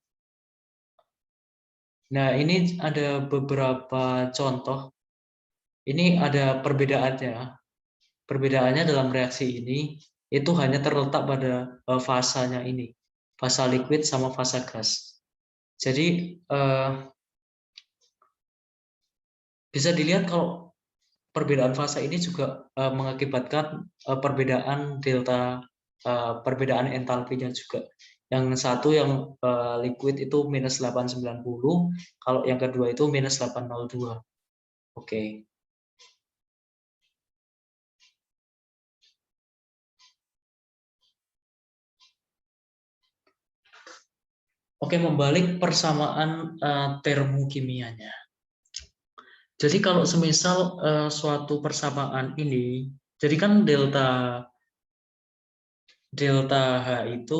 Nah, ini ada beberapa contoh. Ini ada perbedaannya. Perbedaannya dalam reaksi ini itu hanya terletak pada fasanya ini. Fasa liquid sama fasa gas. Jadi bisa dilihat kalau perbedaan fasa ini juga mengakibatkan perbedaan entalpinya juga. Yang satu yang liquid itu minus 890, kalau yang kedua itu minus 802. Oke. Oke, membalik persamaan termokimianya. Jadi kalau semisal suatu persamaan ini, jadi kan delta H itu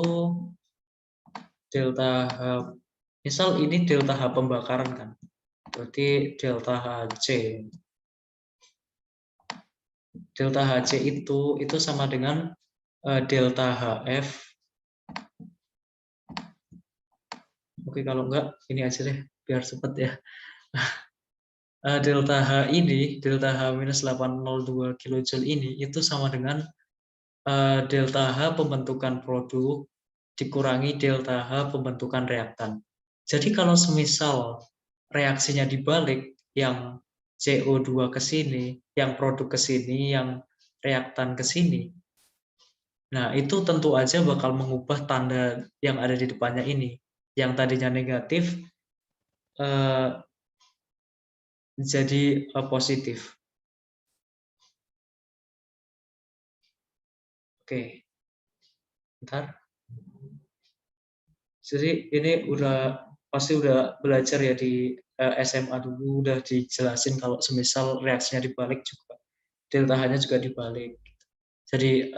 delta H, misal ini delta H pembakaran kan, berarti delta HC. delta Hc itu sama dengan delta Hf. Oke, kalau enggak ini aja deh biar cepet ya. Delta H ini, delta H minus 802 kilojoule ini itu sama dengan delta H pembentukan produk dikurangi delta H pembentukan reaktan. Jadi kalau semisal reaksinya dibalik, yang CO2 ke sini, yang produk ke sini, yang reaktan ke sini, nah itu tentu aja bakal mengubah tanda yang ada di depannya ini. Yang tadinya negatif jadi positif. Oke, bentar. Jadi ini pasti udah belajar ya di SMA dulu, udah dijelasin kalau semisal reaksinya dibalik juga delta H-nya juga dibalik. Jadi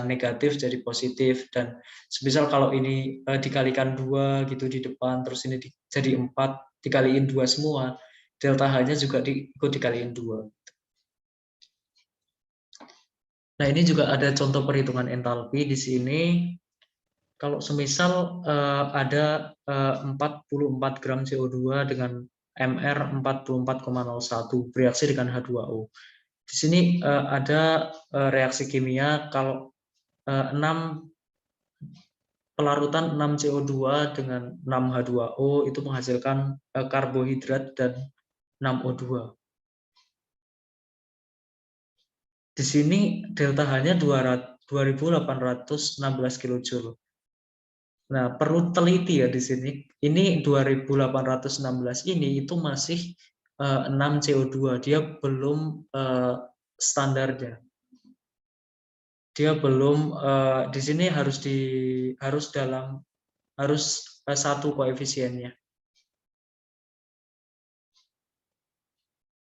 negatif jadi positif, dan semisal kalau ini dikalikan 2 gitu di depan, terus ini jadi 4 dikaliin 2 semua, delta H-nya juga ikut dikaliin 2. Nah, ini juga ada contoh perhitungan entalpi di sini. Kalau semisal ada 44 gram CO2 dengan MR 44,01 bereaksi dengan H2O. Di sini ada reaksi kimia kalau 6 pelarutan 6 CO2 dengan 6 H2O itu menghasilkan karbohidrat dan 6 O2. Di sini delta H-nya 2816 kJ. Nah, perlu teliti ya di sini. Ini 2816 ini itu masih 6 CO2. Dia belum standarnya. Dia belum di sini harus satu koefisiennya.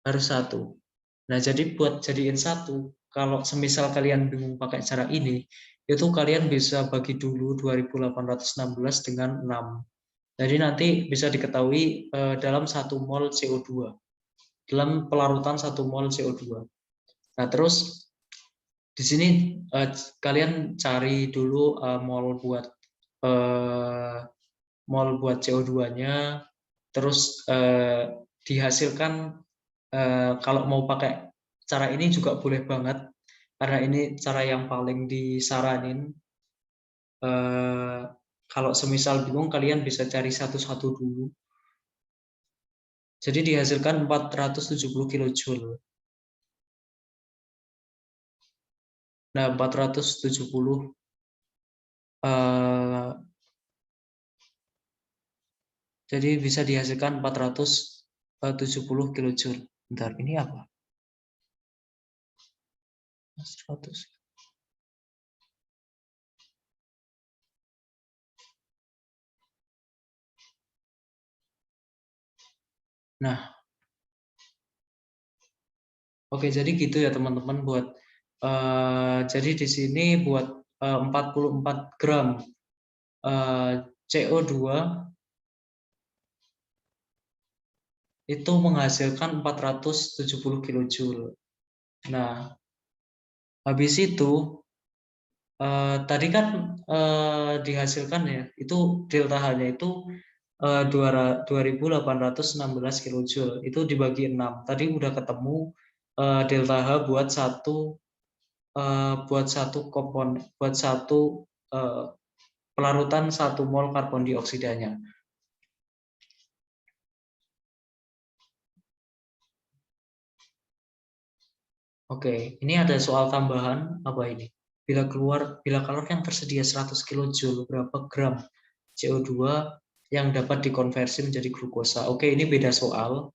Harus satu. Nah, jadi buat jadiin satu, kalau semisal kalian bingung pakai cara ini, itu kalian bisa bagi dulu 2816 dengan 6. Jadi nanti bisa diketahui dalam 1 mol CO2. Dalam pelarutan 1 mol CO2. Nah, terus di sini kalian cari dulu mol buat CO2-nya, terus dihasilkan. Kalau mau pakai cara ini juga boleh banget, karena ini cara yang paling disaranin. Kalau semisal bingung, kalian bisa cari satu-satu dulu. Jadi dihasilkan 470 kilojoule. Nah, 470 jadi bisa dihasilkan 470 kilojoule. Bentar, ini apa? 100. Nah, oke, jadi gitu ya teman-teman, buat jadi di sini buat 44 gram CO2 itu menghasilkan 470 kilojoule. Nah, habis itu tadi kan dihasilkan ya, itu delta H-nya itu 2816 kilojoule, itu dibagi 6. Tadi udah ketemu delta H buat satu pelarutan 1 mol karbon dioksidanya. Oke, ini ada soal tambahan apa ini? Bila kalori yang tersedia 100 kJ, berapa gram CO2 yang dapat dikonversi menjadi glukosa? Oke, ini beda soal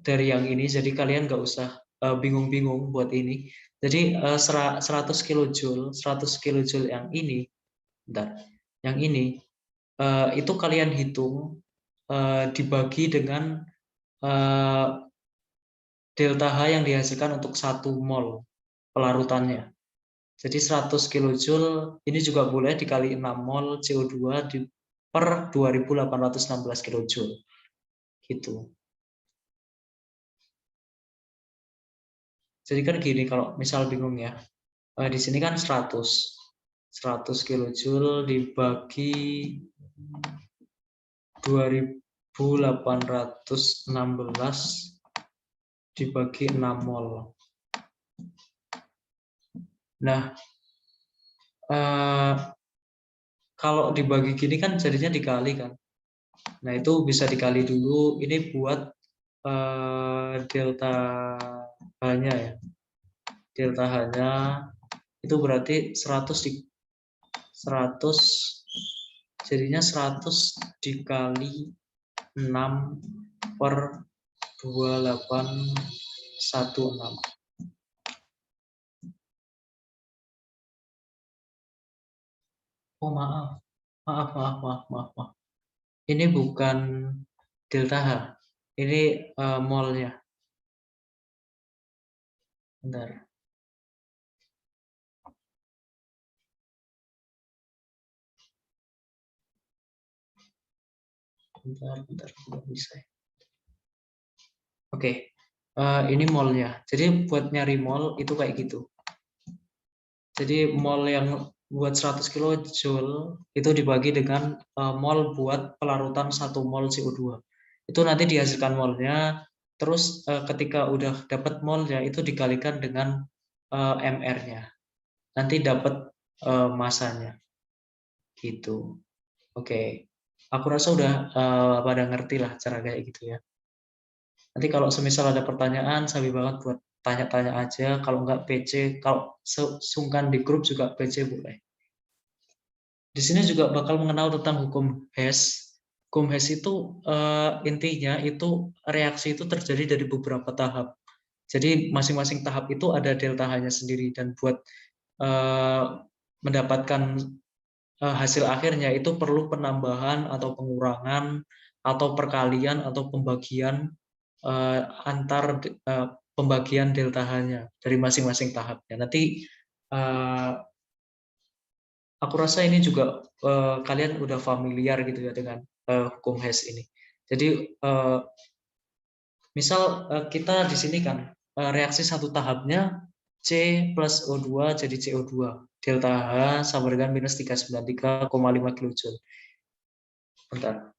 dari yang ini, jadi kalian nggak usah bingung-bingung buat ini. Jadi 100 kJ yang ini, bentar, yang ini itu kalian hitung dibagi dengan delta H yang dihasilkan untuk 1 mol pelarutannya. Jadi 100 kilojoule ini juga boleh dikali 6 mol CO2 per 2816 kilojoule. Gitu. Jadi kan gini, kalau misal bingung ya, di sini kan 100 kilojoule dibagi 2816 dibagi 6 mol. Nah, kalau dibagi gini kan jadinya dikali kan. Nah, itu bisa dikali dulu. Ini buat delta H-nya ya. Delta H-nya itu berarti 100 jadinya 100 dikali 6 per 2816. Oh, maaf. Ini bukan delta H. Ini molnya. Bentar. Bentar, nggak bisa. Oke, ini molnya. Jadi buat nyari mol itu kayak gitu. Jadi mol yang buat 100 kilojoule itu dibagi dengan mol buat pelarutan 1 mol CO2. Itu nanti dihasilkan molnya, terus ketika udah dapat molnya itu dikalikan dengan MR-nya. Nanti dapat masanya. Gitu. Oke. Aku rasa udah pada ngerti lah cara kayak gitu ya. Nanti kalau semisal ada pertanyaan, sabi banget buat tanya-tanya aja. Kalau nggak PC, kalau sungkan di grup juga PC boleh. Di sini juga bakal mengenal tentang hukum Hess. Hukum Hess itu intinya itu reaksi itu terjadi dari beberapa tahap. Jadi masing-masing tahap itu ada delta H-nya sendiri, dan buat mendapatkan hasil akhirnya itu perlu penambahan atau pengurangan atau perkalian atau pembagian antar pembagian delta H-nya dari masing-masing tahapnya. Nanti aku rasa ini juga kalian udah familiar gitu ya dengan hukum Hess ini. Jadi misal kita di sini kan reaksi satu tahapnya C plus O2 jadi CO2. Delta H sama dengan minus 393,5 kilojoule. Bentar.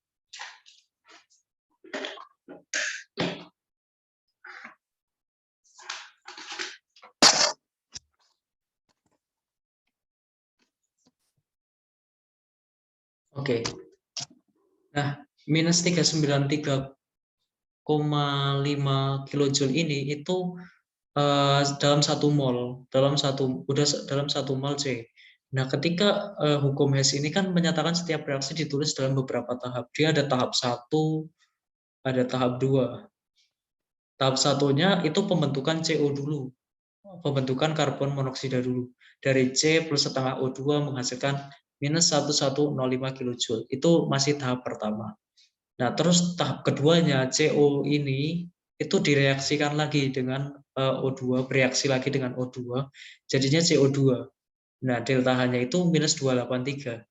Oke. Nah, minus 393,5 kilojoule ini itu dalam 1 mol, dalam satu mol C. Nah, ketika hukum Hess ini kan menyatakan setiap reaksi ditulis dalam beberapa tahap. Dia ada tahap 1, ada tahap 2. Tahap satunya itu pembentukan CO dulu, pembentukan karbon monoksida dulu. Dari C plus setengah O2 menghasilkan minus 1105 kilojoule. Itu masih tahap pertama. Nah, terus tahap keduanya CO ini itu direaksikan lagi dengan O2, bereaksi lagi dengan O2, jadinya CO2. Nah, delta H-nya itu minus 283.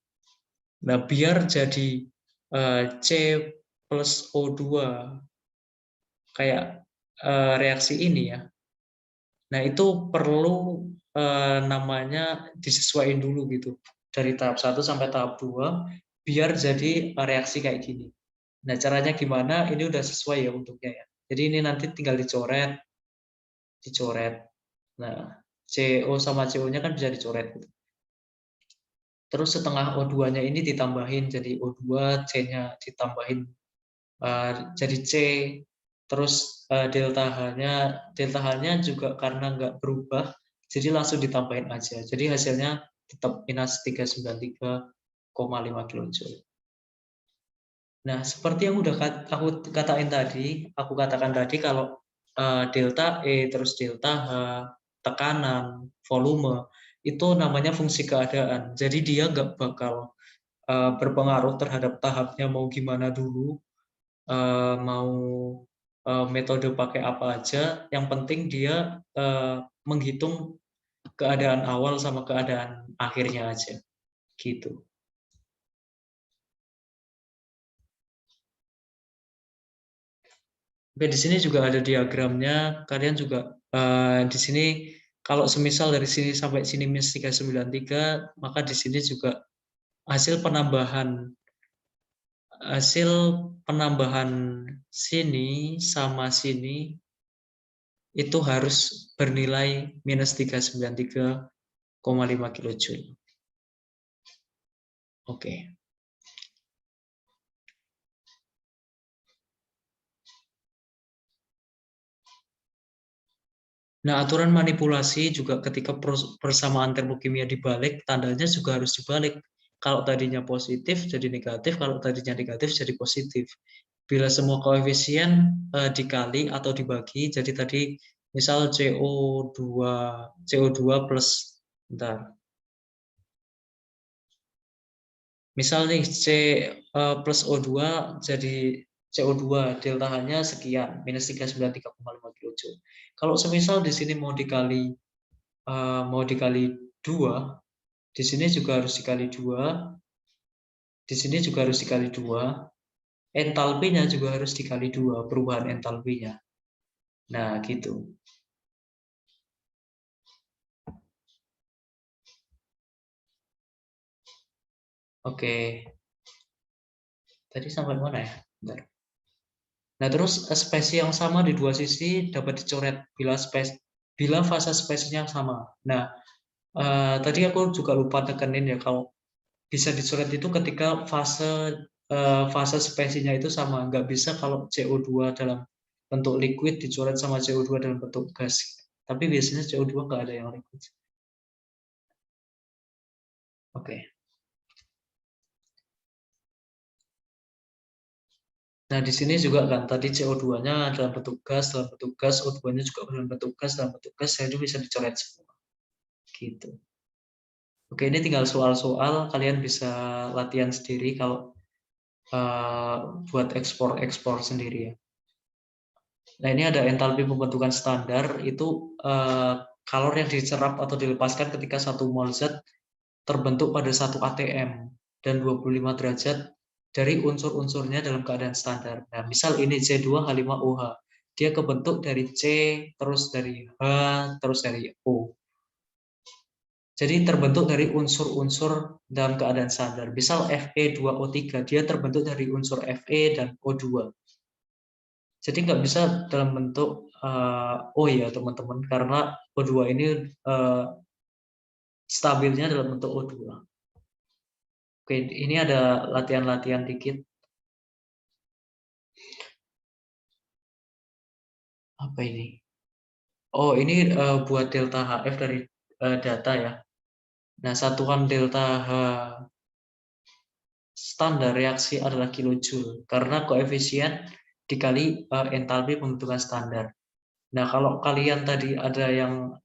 Nah, biar jadi C plus O2 kayak reaksi ini ya. Nah, itu perlu namanya disesuaikan dulu gitu. Dari tahap 1 sampai tahap 2 biar jadi reaksi kayak gini. Nah, caranya gimana? Ini udah sesuai ya bentuknya ya. Jadi ini nanti tinggal dicoret. Nah, CO sama CO-nya kan bisa dicoret gitu. Terus setengah O2-nya ini ditambahin jadi O2, C-nya ditambahin jadi C. Terus delta H-nya juga karena nggak berubah, jadi langsung ditambahin aja. Jadi hasilnya tetap minus 393,5 kilojoule. Nah, seperti yang udah aku katakan tadi kalau delta E terus delta H, tekanan, volume, itu namanya fungsi keadaan. Jadi dia nggak bakal berpengaruh terhadap tahapnya mau gimana dulu, mau metode pakai apa aja. Yang penting dia menghitung keadaan awal sama keadaan akhirnya aja, gitu. Oke, di sini juga ada diagramnya. Kalian juga Di sini kalau semisal dari sini sampai sini minus 393, maka di sini juga hasil penambahan sini sama sini itu harus bernilai minus 393,5 kilojoule. Oke. Nah, aturan manipulasi juga ketika persamaan termokimia dibalik, tandanya juga harus dibalik. Kalau tadinya positif jadi negatif, kalau tadinya negatif jadi positif. Bila semua koefisien dikali atau dibagi, jadi tadi misal CO2 plus, bentar. Misal nih C plus O2 jadi CO2 delta-nya sekian, minus 393,5 kilojoule. Kalau semisal di sini mau dikali 2, di sini juga harus dikali 2, di sini juga harus dikali 2, entalpinya juga harus dikali 2, perubahan entalpinya. Nah, gitu. Oke. Tadi sampai mana ya? Bentar. Nah, terus spesi yang sama di dua sisi dapat dicoret bila fase spesinya sama. Nah, tadi aku juga lupa tekenin ya, kalau bisa dicoret itu ketika fase spesinya itu sama. Nggak bisa kalau CO2 dalam bentuk liquid dicoret sama CO2 dalam bentuk gas. Tapi biasanya CO2 nggak ada yang liquid. Oke. Nah, di sini juga kan tadi CO2-nya dalam bentuk gas, O2-nya juga dalam bentuk gas, itu bisa dicoret semua. Gitu. Oke, ini tinggal soal-soal, kalian bisa latihan sendiri kalau buat ekspor sendiri ya. Nah, ini ada entalpi pembentukan standar, itu kalor yang diserap atau dilepaskan ketika 1 mol zat terbentuk pada 1 atm dan 25 derajat dari unsur-unsurnya dalam keadaan standar. Nah, misal ini C2H5OH, dia kebentuk dari C, terus dari H, terus dari O. Jadi terbentuk dari unsur-unsur dalam keadaan standar. Misal Fe2O3, dia terbentuk dari unsur Fe dan O2. Jadi nggak bisa dalam bentuk O ya teman-teman, karena O2 ini stabilnya dalam bentuk O2. Oke, ini ada latihan-latihan dikit. Apa ini? Oh, ini buat delta HF dari data ya. Nah, satuan delta H standar reaksi adalah kilojoule karena koefisien dikali entalpi pembentukan standar. Nah, kalau kalian tadi ada yang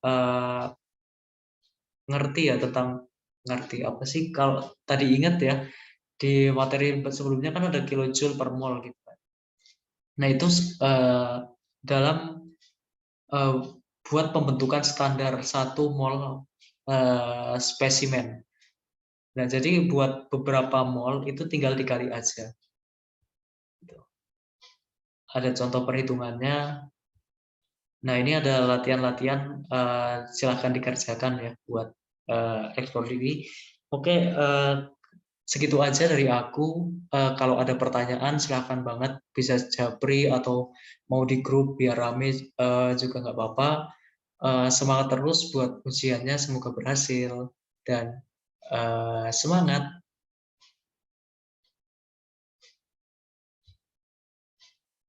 ngerti ya tentang ngerti apa sih? Kalau tadi ingat ya di materi sebelumnya kan ada kilojoule per mol gitu. Nah, itu dalam buat pembentukan standar 1 mol spesimen. Nah, jadi buat beberapa mol itu tinggal dikali aja. Ada contoh perhitungannya. Nah, ini ada latihan-latihan, silahkan dikerjakan ya buat ekspor diri. Oke, segitu aja dari aku. Kalau ada pertanyaan silahkan banget, bisa japri atau mau di grup biar rame juga nggak apa-apa. Semangat terus buat ujiannya, semoga berhasil dan semangat.